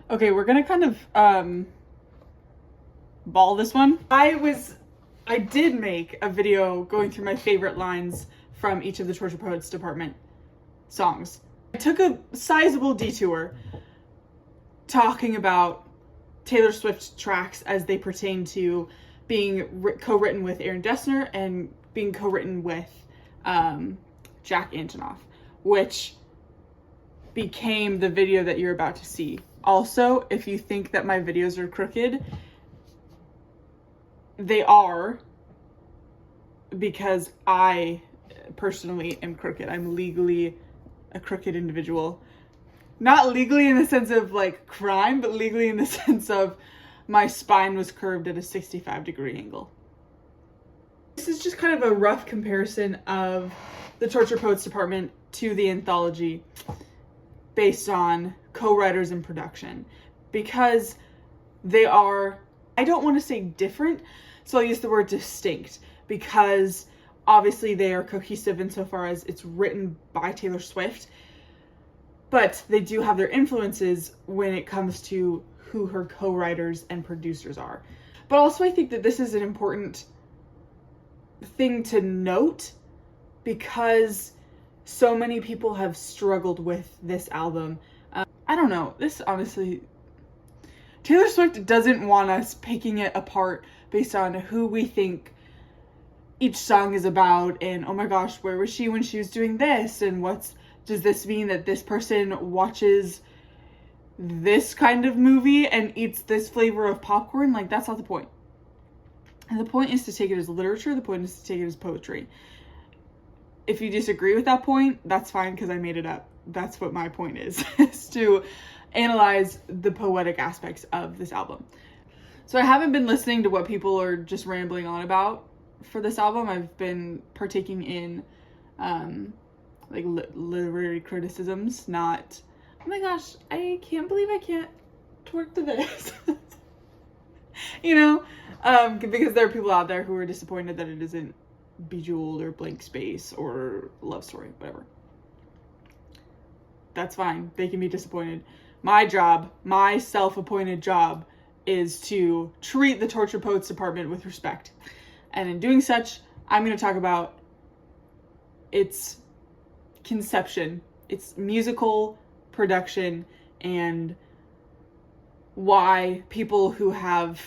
Okay, we're gonna kind of ball this one. I did make a video going through my favorite lines from each of the Torture Poets Department songs. I took a sizable detour talking about Taylor Swift tracks as they pertain to being co-written with Aaron Dessner and being co-written with Jack Antonoff, which became the video that you're about to see. Also, if you think that my videos are crooked, they are, because I personally am crooked. I'm legally a crooked individual. Not legally in the sense of like crime, but legally in the sense of my spine was curved at a 65-degree angle. This is just kind of a rough comparison of the Torture Poets Department to the Anthology based on co-writers and production, because they are, I don't want to say different, so I'll use the word distinct, because obviously they are cohesive insofar as it's written by Taylor Swift, but they do have their influences when it comes to who her co-writers and producers are. But also I think that this is an important thing to note, because so many people have struggled with this album. I don't know, this honestly, Taylor Swift doesn't want us picking it apart based on who we think each song is about, and oh my gosh, where was she when she was doing this, and does this mean that this person watches this kind of movie and eats this flavor of popcorn? Like, that's not the point. And the point is to take it as literature, the point is to take it as poetry. If you disagree with that point, that's fine, because I made it up. That's what my point is to analyze the poetic aspects of this album. So I haven't been listening to what people are just rambling on about for this album. I've been partaking in literary criticisms, not, oh my gosh, I can't believe I can't twerk to this. You know, because there are people out there who are disappointed that it isn't Bejeweled or Blank Space or Love Story, whatever. That's fine. They can be disappointed. My job, my self-appointed job, is to treat the Torture Poets Department with respect. And in doing such, I'm going to talk about its conception, its musical production, and why people who have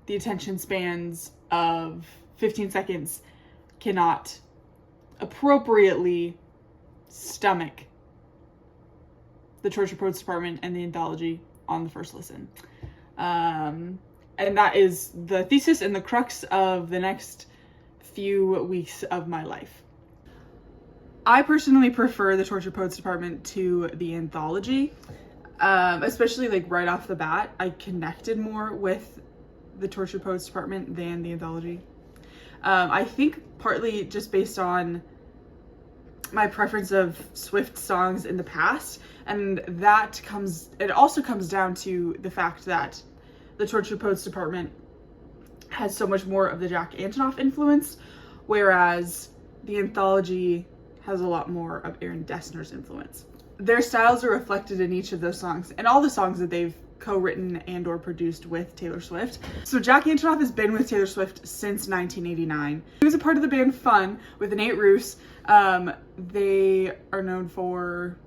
the attention spans of 15 seconds cannot appropriately stomach the Torture Poets Department and the Anthology on the first listen. And that is the thesis and the crux of the next few weeks of my life. I personally prefer the Torture Poets Department to the Anthology, especially like right off the bat. I connected more with the Torture Poets Department than the Anthology. I think partly just based on my preference of Swift songs in the past, and it also comes down to the fact that the Torture Poets Department has so much more of the Jack Antonoff influence, whereas the Anthology has a lot more of Aaron Dessner's influence. Their styles are reflected in each of those songs, and all the songs that they've co-written and or produced with Taylor Swift. So Jack Antonoff has been with Taylor Swift since 1989. He was a part of the band Fun with Nate Roos. They are known for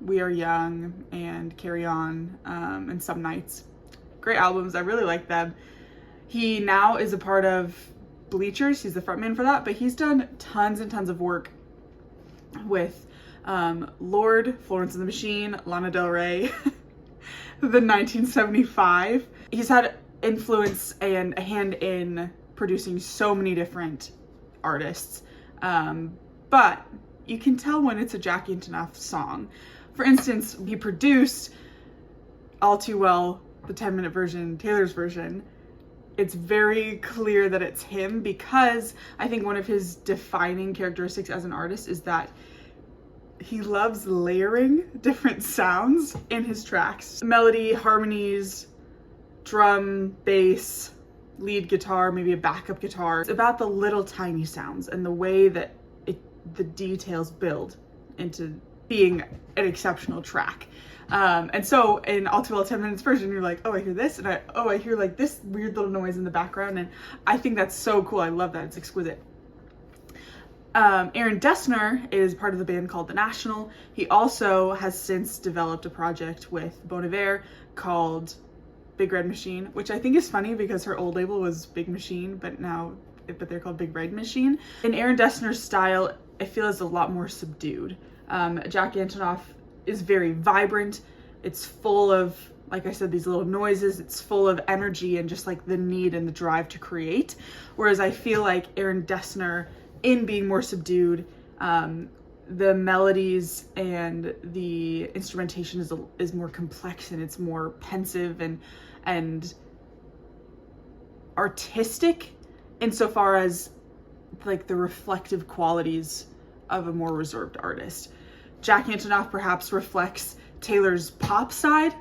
We Are Young and Carry On, and Some Nights. Great albums. I really like them. He now is a part of Bleachers. He's the frontman for that, but he's done tons and tons of work with Lorde, Florence and the Machine, Lana Del Rey, the 1975. He's had influence and a hand in producing so many different artists, but you can tell when it's a Jack Antonoff song. For instance, he produced All Too Well, the 10-minute version, Taylor's version. It's very clear that it's him, because I think one of his defining characteristics as an artist is that he loves layering different sounds in his tracks. Melody, harmonies, drum, bass, lead guitar, maybe a backup guitar. It's about the little tiny sounds and the way that the details build into being an exceptional track. And so in All Too Well 10 Minutes version, you're like, oh, I hear this, and I hear like this weird little noise in the background, and I think that's so cool. I love that. It's exquisite. Aaron Dessner is part of the band called The National. He also has since developed a project with Bon Iver called Big Red Machine, which I think is funny because her old label was Big Machine, but they're called Big Red Machine. In Aaron Dessner's style, I feel is a lot more subdued. Jack Antonoff is very vibrant. It's full of, like I said, these little noises. It's full of energy and just like the need and the drive to create. Whereas I feel like Aaron Dessner, in being more subdued, the melodies and the instrumentation is more complex, and it's more pensive and artistic insofar as like the reflective qualities of a more reserved artist. Jack Antonoff perhaps reflects Taylor's pop side,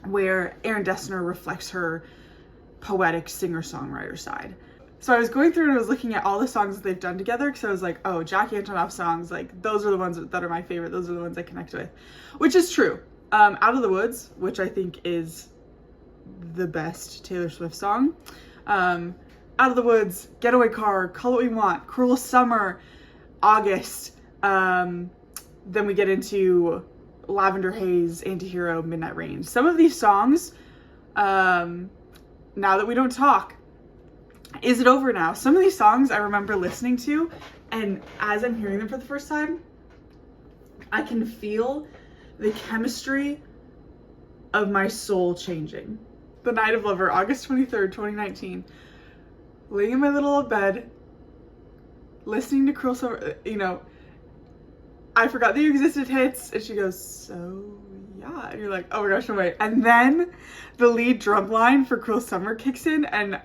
where Aaron Dessner reflects her poetic singer-songwriter side. So I was going through and I was looking at all the songs that they've done together, because I was like, oh, Jack Antonoff songs, like those are the ones that are my favorite. Those are the ones I connect with, which is true. Out of the Woods, which I think is the best Taylor Swift song. Out of the Woods, Getaway Car, Call It What We Want, Cruel Summer, August. Then we get into Lavender Haze, Antihero, Midnight Rain. Some of these songs, Now That We Don't Talk, Is It Over Now? Some of these songs I remember listening to, and as I'm hearing them for the first time, I can feel the chemistry of my soul changing. The Night of Lover, August 23rd, 2019. Laying in my little old bed, listening to Cruel Summer, I forgot that you existed hits, and she goes, so yeah, and you're like, oh my gosh, no way. And then the lead drum line for Cruel Summer kicks in, and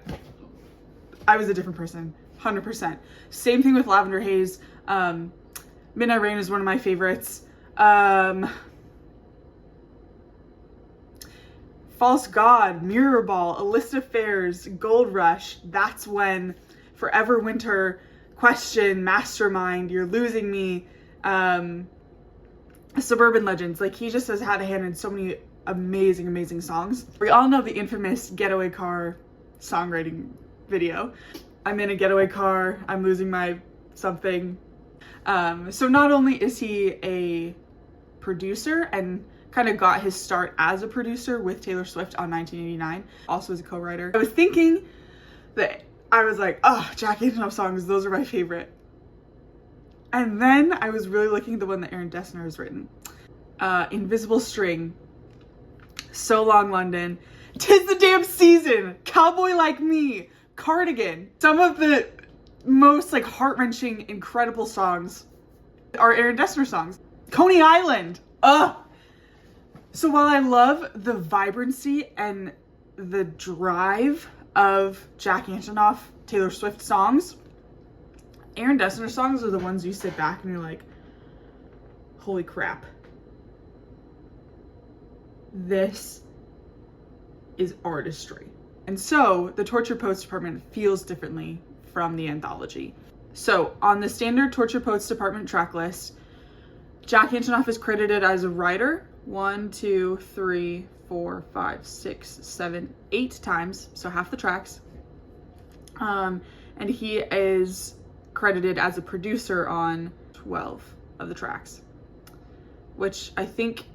I was a different person, 100%. Same thing with Lavender Haze. Midnight Rain is one of my favorites. False God, Mirror Ball, A List of Fairs, Gold Rush, That's When, Forever Winter, Question, Mastermind, You're Losing Me, Suburban Legends. Like, he just has had a hand in so many amazing, amazing songs. We all know the infamous Getaway Car songwriting video. I'm in a getaway car, I'm losing my something. So not only is he a producer and kind of got his start as a producer with Taylor Swift on 1989, also as a co-writer. I was thinking that I was like, oh, Jack Antonoff songs, those are my favorite. And then I was really looking at the one that Aaron Dessner has written. Invisible String, So Long London, 'Tis the Damn Season, Cowboy Like Me, Cardigan. Some of the most like heart-wrenching, incredible songs are Aaron Dessner songs. Coney Island, ugh. So while I love the vibrancy and the drive of Jack Antonoff, Taylor Swift songs, Aaron Dessner songs are the ones you sit back and you're like, holy crap. This is artistry. And so the Torture Poets Department feels differently from the Anthology. So on the standard Torture Poets Department track list, Jack Antonoff is credited as a writer 1, 2, 3, 4, 5, 6, 7, 8 times, so half the tracks. And he is credited as a producer on 12 of the tracks, which I think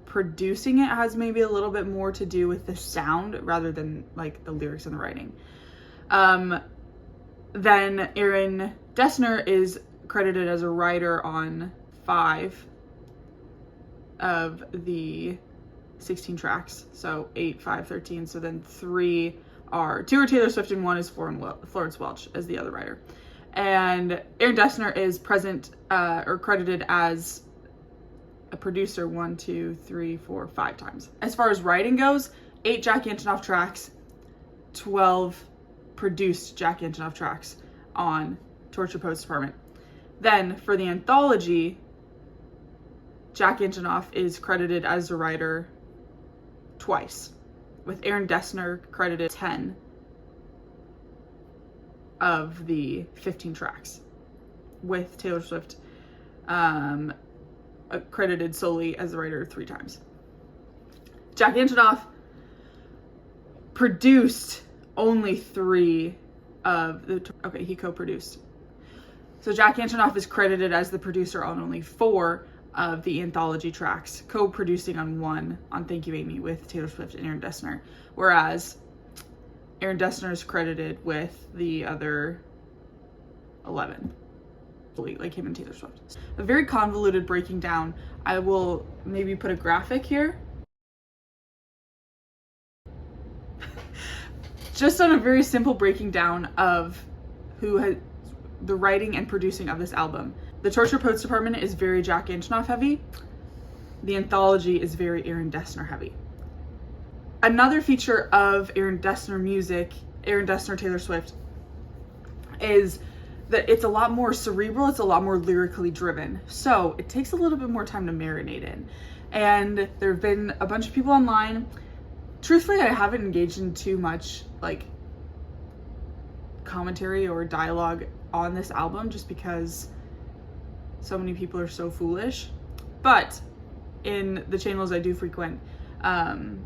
producing it has maybe a little bit more to do with the sound rather than like the lyrics and the writing. Then Aaron Dessner is credited as a writer on 5 of the 16 tracks, so 8, 5, 13. So then 2 are Taylor Swift and 1 is Florence Welch as the other writer. And Aaron Dessner is present or credited as a producer 1, 2, 3, 4, 5 times. As far as writing goes, 8 Jack Antonoff tracks, 12 produced Jack Antonoff tracks on Torture Poets Department. Then for the Anthology, Jack Antonoff is credited as a writer twice, with Aaron Dessner credited 10 of the 15 tracks, with Taylor Swift credited solely as the writer 3 times. Jack Antonoff produced only 3 of the, okay, he co-produced. So Jack Antonoff is credited as the producer on only 4 of the Anthology tracks, co-producing on 1 on Thank You Amy with Taylor Swift and Aaron Dessner, whereas Aaron Dessner is credited with the other 11, like him and Taylor Swift. A very convoluted breaking down. I will maybe put a graphic here. Just on a very simple breaking down of who had the writing and producing of this album. The Torture Poets department is very Jack Antonoff heavy. The Anthology is very Aaron Dessner heavy. Another feature of Aaron Dessner music, Aaron Dessner, Taylor Swift, is that it's a lot more cerebral, it's a lot more lyrically driven. So it takes a little bit more time to marinate in. And there have been a bunch of people online. Truthfully, I haven't engaged in too much like commentary or dialogue on this album just because so many people are so foolish. But in the channels I do frequent,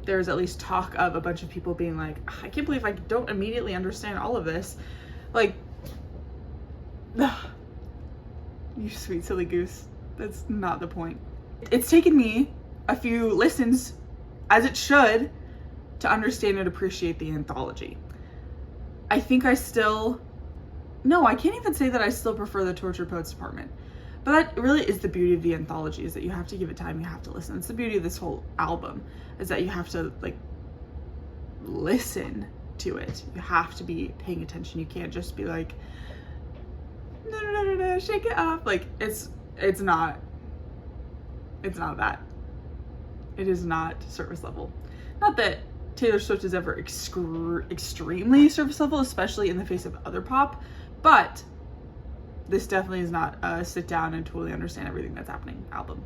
there's at least talk of a bunch of people being like, I can't believe I don't immediately understand all of this. Like, you sweet silly goose. That's not the point. It's taken me a few listens, as it should, to understand and appreciate the Anthology. I think I still, no, I can't even say that I still prefer the Torture Poets department. But that really is the beauty of the Anthology, is that you have to give it time, you have to listen. It's the beauty of this whole album, is that you have to like listen to it. You have to be paying attention. You can't just be like, no, shake it up. Like it's not that. It is not surface level. Not that Taylor Swift is ever extremely surface level, especially in the face of other pop, but this definitely is not a sit down and totally understand everything that's happening album.